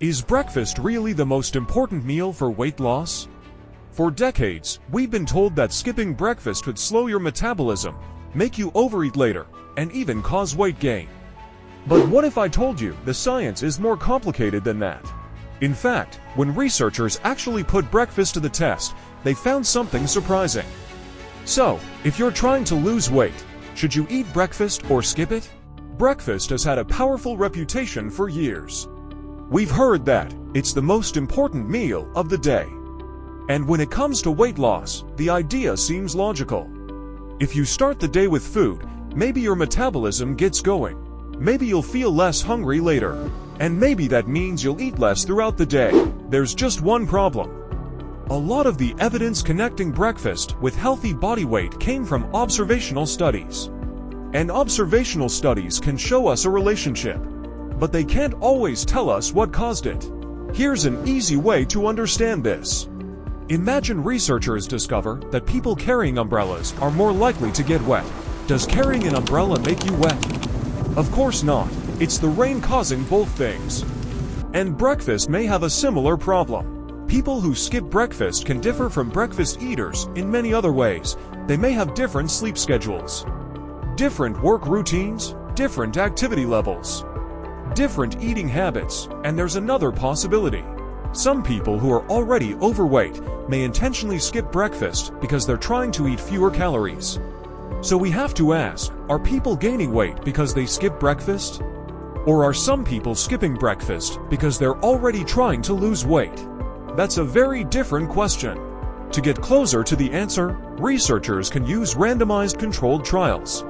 Is breakfast really the most important meal for weight loss? For decades, we've been told that skipping breakfast would slow your metabolism, make you overeat later, and even cause weight gain. But what if I told you the science is more complicated than that? In fact, when researchers actually put breakfast to the test, they found something surprising. So, if you're trying to lose weight, should you eat breakfast or skip it? Breakfast has had a powerful reputation for years. We've heard that it's the most important meal of the day. And when it comes to weight loss, the idea seems logical. If you start the day with food, maybe your metabolism gets going. Maybe you'll feel less hungry later. And maybe that means you'll eat less throughout the day. There's just one problem. A lot of the evidence connecting breakfast with healthy body weight came from observational studies. And observational studies can show us a relationship, but they can't always tell us what caused it. Here's an easy way to understand this. Imagine researchers discover that people carrying umbrellas are more likely to get wet. Does carrying an umbrella make you wet? Of course not. It's the rain causing both things. And breakfast may have a similar problem. People who skip breakfast can differ from breakfast eaters in many other ways. They may have different sleep schedules, different work routines, different activity levels, different eating habits, and there's another possibility. Some people who are already overweight may intentionally skip breakfast because they're trying to eat fewer calories. So we have to ask, are people gaining weight because they skip breakfast? Or are some people skipping breakfast because they're already trying to lose weight? That's a very different question. To get closer to the answer, researchers can use randomized controlled trials.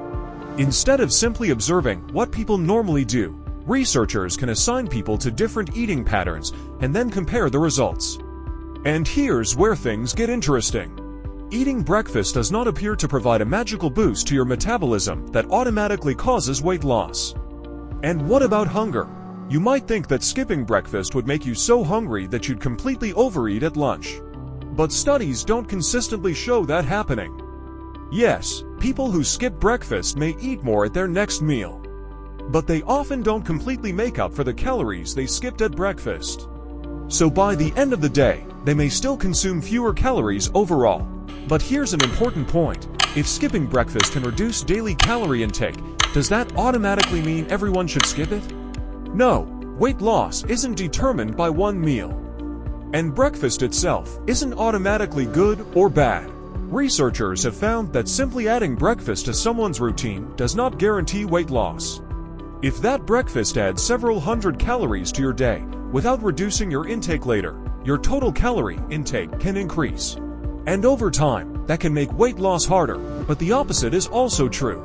Instead of simply observing what people normally do, researchers can assign people to different eating patterns and then compare the results. And here's where things get interesting. Eating breakfast does not appear to provide a magical boost to your metabolism that automatically causes weight loss. And what about hunger? You might think that skipping breakfast would make you so hungry that you'd completely overeat at lunch. But studies don't consistently show that happening. Yes, people who skip breakfast may eat more at their next meal, but they often don't completely make up for the calories they skipped at breakfast. So by the end of the day, they may still consume fewer calories overall. But here's an important point. If skipping breakfast can reduce daily calorie intake, does that automatically mean everyone should skip it? No, weight loss isn't determined by one meal. And breakfast itself isn't automatically good or bad. Researchers have found that simply adding breakfast to someone's routine does not guarantee weight loss. If that breakfast adds several hundred calories to your day without reducing your intake later, your total calorie intake can increase. And over time, that can make weight loss harder, but the opposite is also true.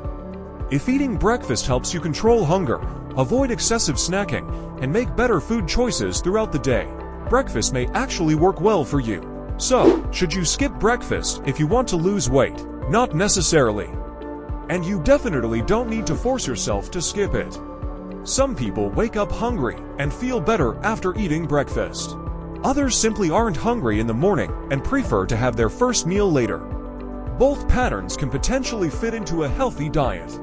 If eating breakfast helps you control hunger, avoid excessive snacking, and make better food choices throughout the day, breakfast may actually work well for you. So, should you skip breakfast if you want to lose weight? Not necessarily. And you definitely don't need to force yourself to skip it. Some people wake up hungry and feel better after eating breakfast. Others simply aren't hungry in the morning and prefer to have their first meal later. Both patterns can potentially fit into a healthy diet.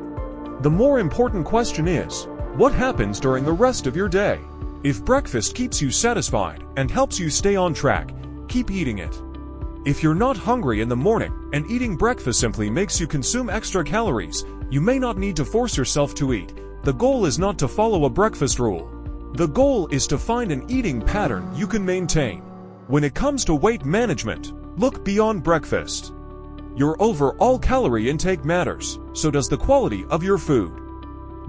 The more important question is, what happens during the rest of your day? If breakfast keeps you satisfied and helps you stay on track, keep eating it. If you're not hungry in the morning and eating breakfast simply makes you consume extra calories, you may not need to force yourself to eat. The goal is not to follow a breakfast rule. The goal is to find an eating pattern you can maintain. When it comes to weight management, look beyond breakfast. Your overall calorie intake matters, so does the quality of your food.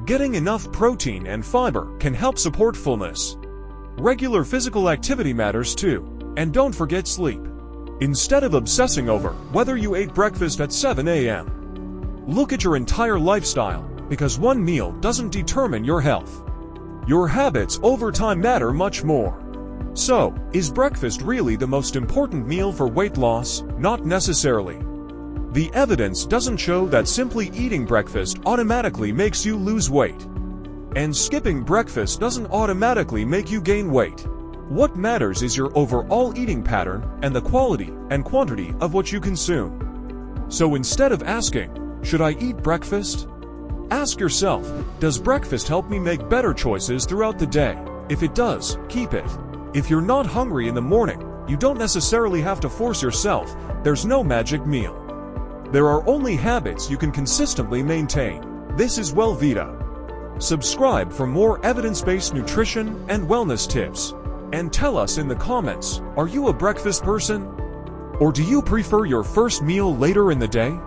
Getting enough protein and fiber can help support fullness. Regular physical activity matters too, and don't forget sleep. Instead of obsessing over whether you ate breakfast at 7 a.m., look at your entire lifestyle, because one meal doesn't determine your health. Your habits over time matter much more. So, is breakfast really the most important meal for weight loss? Not necessarily. The evidence doesn't show that simply eating breakfast automatically makes you lose weight. And skipping breakfast doesn't automatically make you gain weight. What matters is your overall eating pattern and the quality and quantity of what you consume. So instead of asking, should I eat breakfast? Ask yourself, does breakfast help me make better choices throughout the day? If it does, keep it. If you're not hungry in the morning, you don't necessarily have to force yourself. There's no magic meal. There are only habits you can consistently maintain. This is WellVita. Subscribe for more evidence-based nutrition and wellness tips. And tell us in the comments, are you a breakfast person? Or do you prefer your first meal later in the day?